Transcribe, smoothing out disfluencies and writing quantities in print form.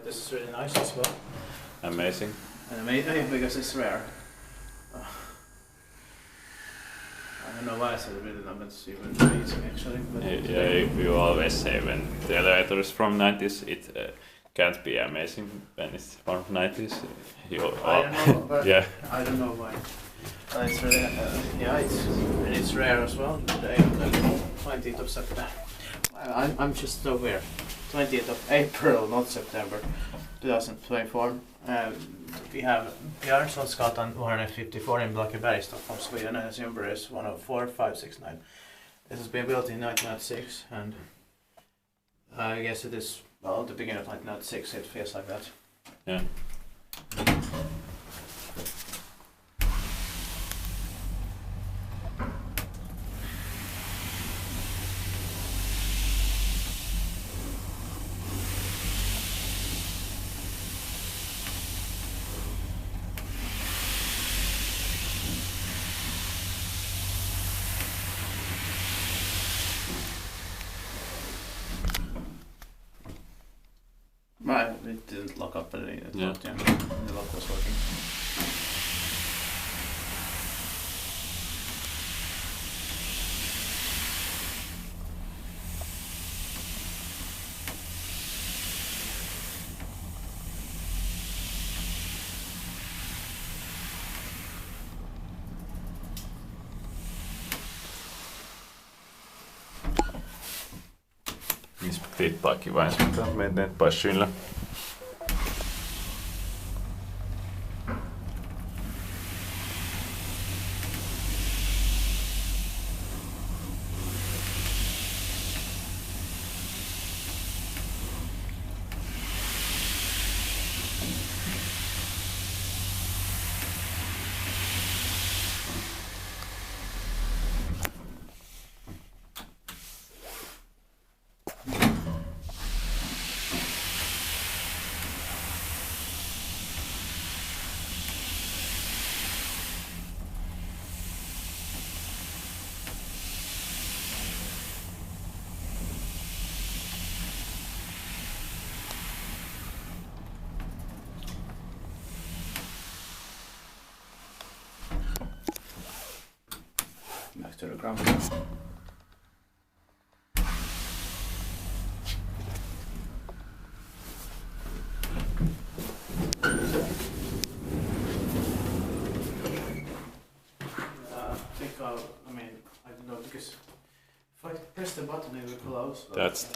This is really nice as well. Amazing. And amazing because it's rare. I don't know why I said really not meant to see when amazing actually. But Yeah, you always say when the elevator is from 90s, it can't be amazing when it's from 90s. I don't know, but yeah. I don't know why. It's really, yeah, it's rare as well. The 20th of September. I'm just so weird. 20th of April, not September, 2024. We have Björnsonsgatan 154 in Blackeberg, Stockholm, Sweden, and its number is 104569. This has been built in 1996, and I guess it is, well, the beginning of 1996, it feels like that. Yeah. Right, it didn't lock up, but it locked, yeah. The lock was working. Inspektiittaakin mainittiin Björnsonsgatan. Back to the ground. I don't know, because if I press the button it will close. That's